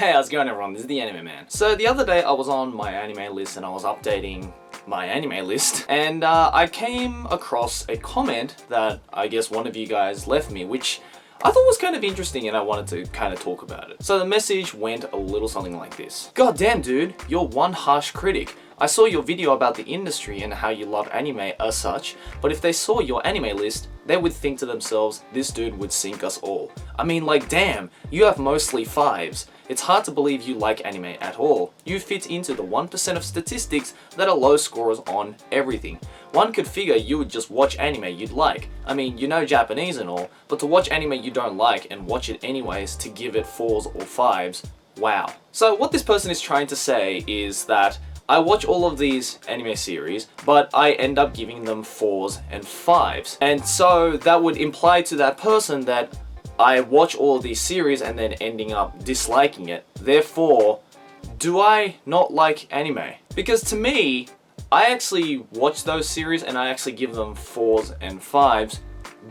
Hey, how's it going everyone? This is the Anime Man. So the other day I was on my anime list and I was updating my anime list and I came across a comment that I guess one of you guys left me, which I thought was kind of interesting and I wanted to kind of talk about it. So the message went a little something like this. God damn dude, you're one harsh critic. I saw your video about the industry and how you love anime as such, but if they saw your anime list, they would think to themselves, this dude would sink us all. I mean, like, damn, you have mostly 5s. It's hard to believe you like anime at all. You fit into the 1% of statistics that are low scorers on everything. One could figure you would just watch anime you'd like. I mean, you know Japanese and all, but to watch anime you don't like and watch it anyways to give it 4s or 5s, wow. So what this person is trying to say is that I watch all of these anime series, but I end up giving them 4s and 5s. And so that would imply to that person that I watch all of these series and then ending up disliking it. Therefore, do I not like anime? Because to me, I actually watch those series and I actually give them 4s and 5s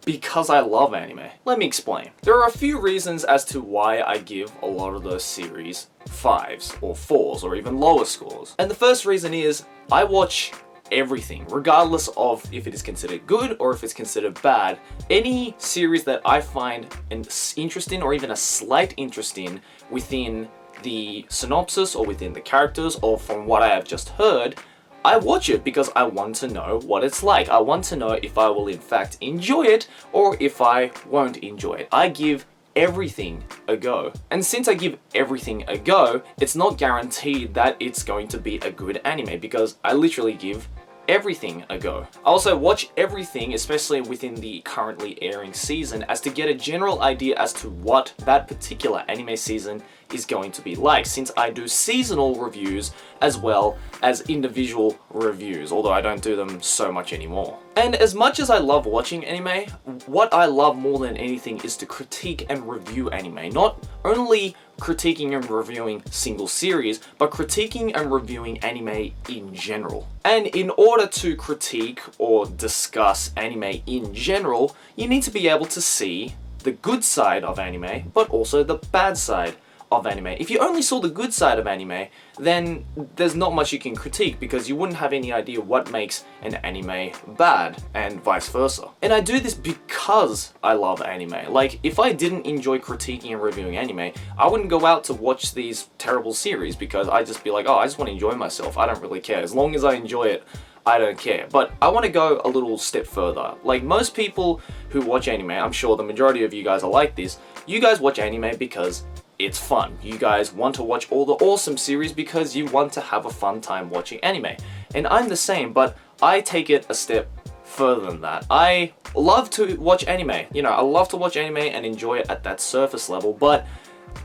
because I love anime. Let me explain. There are a few reasons as to why I give a lot of those series 5s or 4s or even lower scores. And the first reason is I watch everything, regardless of if it is considered good or if it's considered bad. Any series that I find an interest in or even a slight interest in within the synopsis or within the characters or from what I have just heard, I watch it because I want to know what it's like. I want to know if I will in fact enjoy it or if I won't enjoy it. I give everything a go. And since I give everything a go, it's not guaranteed that it's going to be a good anime because I literally give everything a go. I also watch everything, especially within the currently airing season, as to get a general idea as to what that particular anime season is going to be like, since I do seasonal reviews as well as individual reviews, although I don't do them so much anymore. And as much as I love watching anime, what I love more than anything is to critique and review anime. Not only critiquing and reviewing single series, but critiquing and reviewing anime in general. And in order to critique or discuss anime in general, you need to be able to see the good side of anime, but also the bad side of anime. If you only saw the good side of anime, then there's not much you can critique because you wouldn't have any idea what makes an anime bad and vice versa. And I do this because I love anime. Like, if I didn't enjoy critiquing and reviewing anime, I wouldn't go out to watch these terrible series because I'd just be like, oh, I just want to enjoy myself. I don't really care. As long as I enjoy it, I don't care. But I want to go a little step further. Like most people who watch anime, I'm sure the majority of you guys are like this, you guys watch anime because it's fun. You guys want to watch all the awesome series because you want to have a fun time watching anime. And I'm the same, but I take it a step further than that. I love to watch anime. You know, I love to watch anime and enjoy it at that surface level, but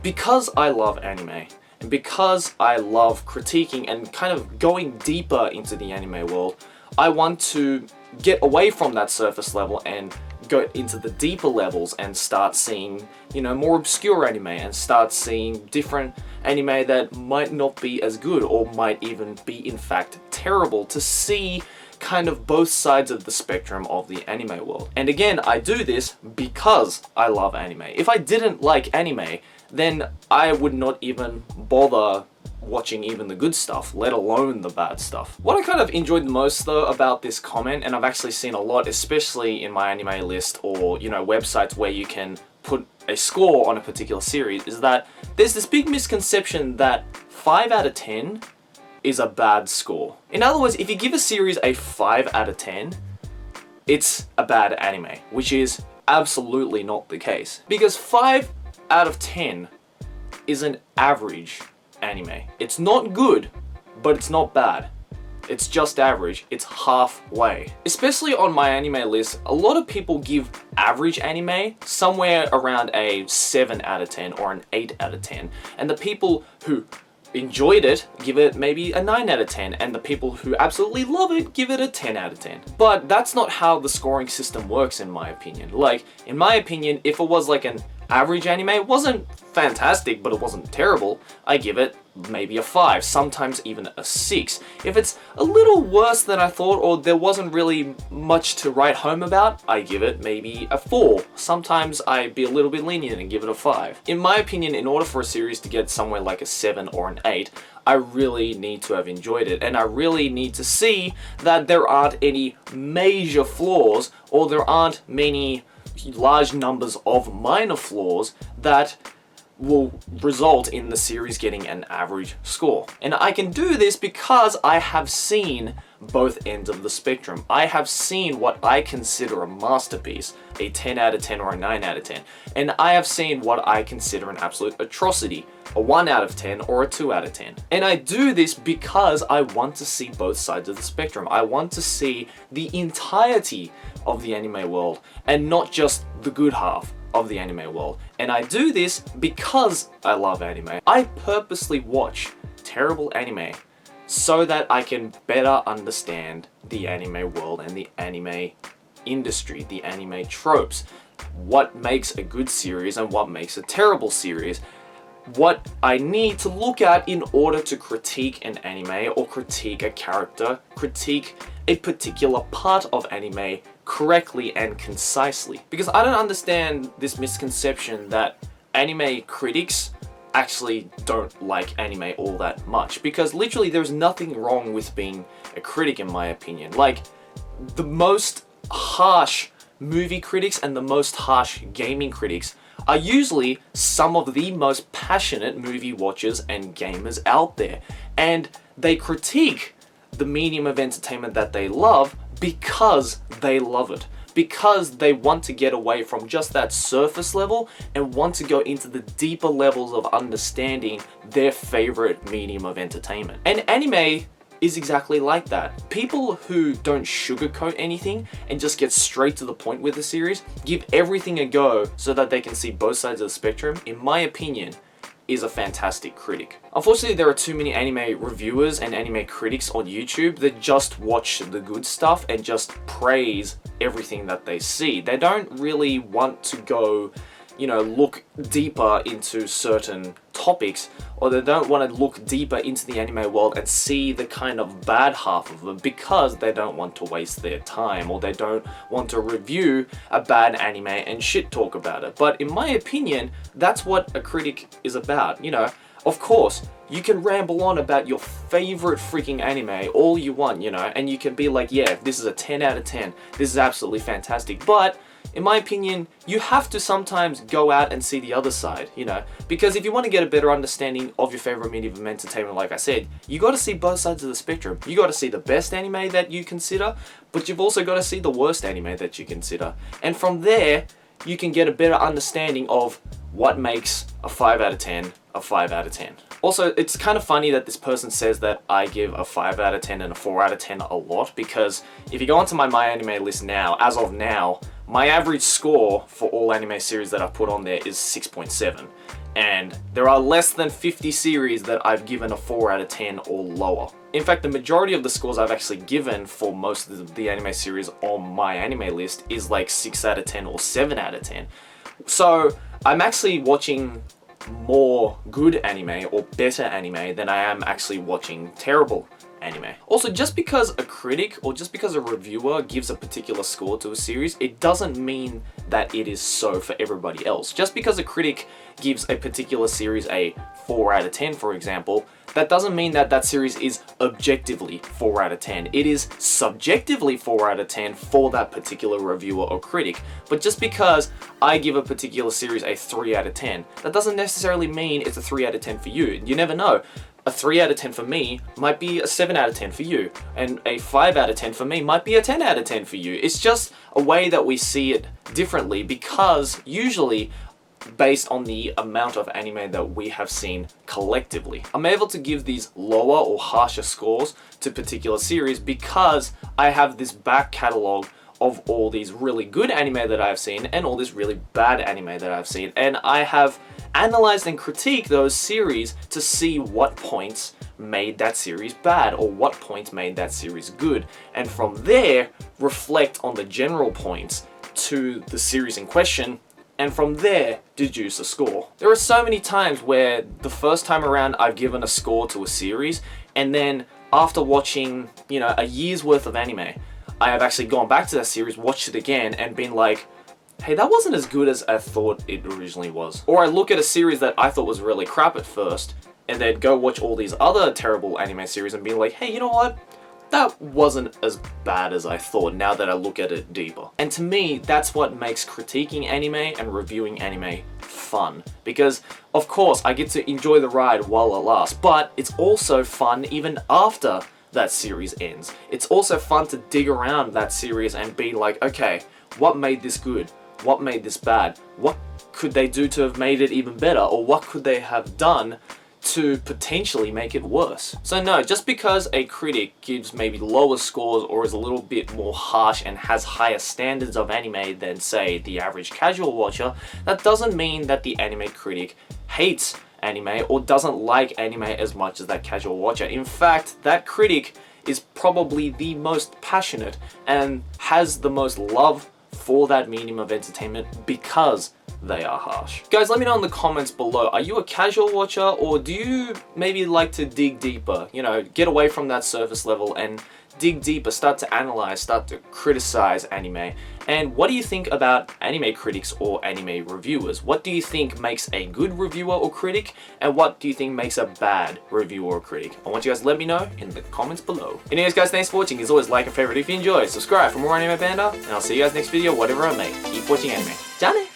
because I love anime, and because I love critiquing and kind of going deeper into the anime world, I want to get away from that surface level and go into the deeper levels and start seeing, you know, more obscure anime and start seeing different anime that might not be as good or might even be in fact terrible, to see kind of both sides of the spectrum of the anime world. And again, I do this because I love anime. If I didn't like anime, then I would not even bother watching even the good stuff, let alone the bad stuff. What I kind of enjoyed the most though about this comment, and I've actually seen a lot, especially in my anime list or, you know, websites where you can put a score on a particular series, is that there's this big misconception that 5 out of 10 is a bad score. In other words, if you give a series a 5 out of 10, it's a bad anime, which is absolutely not the case. Because 5 out of 10 is an average anime. It's not good, but it's not bad. It's just average. It's halfway. Especially on my anime list, a lot of people give average anime somewhere around a 7 out of 10 or an 8 out of 10. And the people who enjoyed it give it maybe a 9 out of 10, and the people who absolutely love it give it a 10 out of 10. But that's not how the scoring system works in my opinion. Like, in my opinion, if it was like an average anime. It wasn't fantastic, but it wasn't terrible. I give it maybe a 5, sometimes even a 6. If it's a little worse than I thought, or there wasn't really much to write home about, I give it maybe a 4. Sometimes I'd be a little bit lenient and give it a 5. In my opinion, in order for a series to get somewhere like a 7 or an 8, I really need to have enjoyed it, and I really need to see that there aren't any major flaws, or there aren't many large numbers of minor flaws that will result in the series getting an average score. And I can do this because I have seen both ends of the spectrum. I have seen what I consider a masterpiece, a 10 out of 10 or a 9 out of 10. And I have seen what I consider an absolute atrocity, a 1 out of 10 or a 2 out of 10. And I do this because I want to see both sides of the spectrum. I want to see the entirety of the anime world and not just the good half of the anime world. And I do this because I love anime. I purposely watch terrible anime so that I can better understand the anime world and the anime industry, the anime tropes, what makes a good series and what makes a terrible series, what I need to look at in order to critique an anime or critique a character, critique a particular part of anime correctly and concisely. Because I don't understand this misconception that anime critics actually don't like anime all that much. Because literally there's nothing wrong with being a critic, in my opinion. Like, the most harsh movie critics and the most harsh gaming critics are usually some of the most passionate movie watchers and gamers out there. And they critique the medium of entertainment that they love because they love it. Because they want to get away from just that surface level and want to go into the deeper levels of understanding their favorite medium of entertainment. And anime is exactly like that. People who don't sugarcoat anything and just get straight to the point with the series, give everything a go so that they can see both sides of the spectrum, in my opinion, is a fantastic critic. Unfortunately, there are too many anime reviewers and anime critics on YouTube that just watch the good stuff and just praise everything that they see. They don't really want to go, look deeper into certain topics, or they don't want to look deeper into the anime world and see the kind of bad half of them because they don't want to waste their time, or they don't want to review a bad anime and shit talk about it. But in my opinion, that's what a critic is about. Of course, you can ramble on about your favorite freaking anime all you want, and you can be like, yeah, this is a 10 out of 10. This is absolutely fantastic. But in my opinion, you have to sometimes go out and see the other side, because if you want to get a better understanding of your favorite medium of entertainment, like I said, you got to see both sides of the spectrum. You got to see the best anime that you consider, but you've also got to see the worst anime that you consider. And from there, you can get a better understanding of what makes a 5 out of 10 a 5 out of 10. Also, it's kind of funny that this person says that I give a 5 out of 10 and a 4 out of 10 a lot, because if you go onto my anime list now, as of now, my average score for all anime series that I've put on there is 6.7. And there are less than 50 series that I've given a 4 out of 10 or lower. In fact, the majority of the scores I've actually given for most of the anime series on my anime list is like 6 out of 10 or 7 out of 10. So I'm actually watching more good anime or better anime than I am actually watching terrible anime. Also, just because a critic or just because a reviewer gives a particular score to a series, it doesn't mean that it is so for everybody else. Just because a critic gives a particular series a 4 out of 10, for example, that doesn't mean that that series is objectively 4 out of 10. It is subjectively 4 out of 10 for that particular reviewer or critic. But just because I give a particular series a 3 out of 10, that doesn't necessarily mean it's a 3 out of 10 for you. You never know. A 3 out of 10 for me might be a 7 out of 10 for you, and a 5 out of 10 for me might be a 10 out of 10 for you. It's just a way that we see it differently, because usually based on the amount of anime that we have seen collectively. I'm able to give these lower or harsher scores to particular series because I have this back catalog of all these really good anime that I've seen and all this really bad anime that I've seen, and I have analyzed and critiqued those series to see what points made that series bad or what points made that series good, and from there reflect on the general points to the series in question and from there deduce a score. There are so many times where the first time around I've given a score to a series, and then after watching, you know, a year's worth of anime, I have actually gone back to that series, watched it again, and been like, hey, that wasn't as good as I thought it originally was. Or I look at a series that I thought was really crap at first, and then go watch all these other terrible anime series and be like, hey, you know what? That wasn't as bad as I thought now that I look at it deeper. And to me, that's what makes critiquing anime and reviewing anime fun. Because, of course, I get to enjoy the ride while it lasts, but it's also fun even after that series ends. It's also fun to dig around that series and be like, okay, what made this good? What made this bad? What could they do to have made it even better? Or what could they have done to potentially make it worse? So no, just because a critic gives maybe lower scores or is a little bit more harsh and has higher standards of anime than, say, the average casual watcher, that doesn't mean that the anime critic hates anime or doesn't like anime as much as that casual watcher. In fact, that critic is probably the most passionate and has the most love for that medium of entertainment because they are harsh. Guys, let me know in the comments below, are you a casual watcher or do you maybe like to dig deeper? You know, get away from that surface level and dig deeper, start to analyze, start to criticize anime. And what do you think about anime critics or anime reviewers? What do you think makes a good reviewer or critic? And what do you think makes a bad reviewer or critic? I want you guys to let me know in the comments below. Anyways guys, thanks for watching. As always, like and favorite if you enjoy, subscribe for more anime banter, and I'll see you guys next video, whatever I make. Keep watching anime. Johnny!